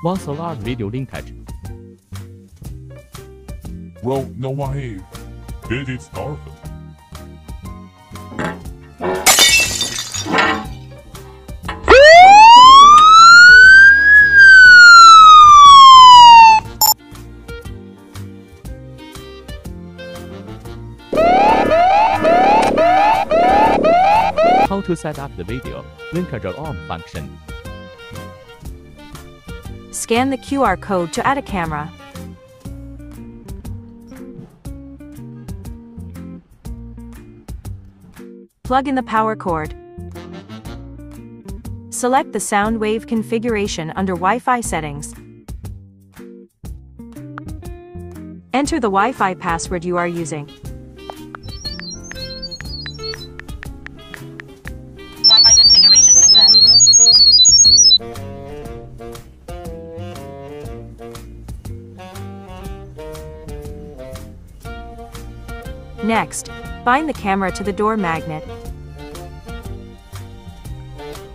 Once a large video linkage. Well, no way. Did it start? How to set up the video linkage arm function. Scan the QR code to add a camera. Plug in the power cord. Select the sound wave configuration under Wi-Fi settings. Enter the Wi-Fi password you are using. Wi-Fi configuration success. Next, bind the camera to the door magnet.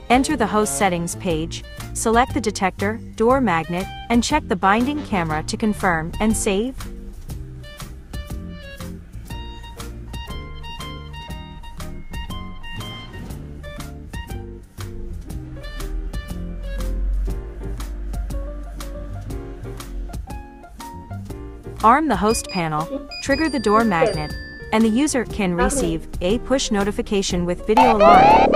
Enter the host settings page, select the detector, door magnet, and check the binding camera to confirm and save. Arm the host panel, trigger the door magnet, and the user can receive a push notification with video alarm.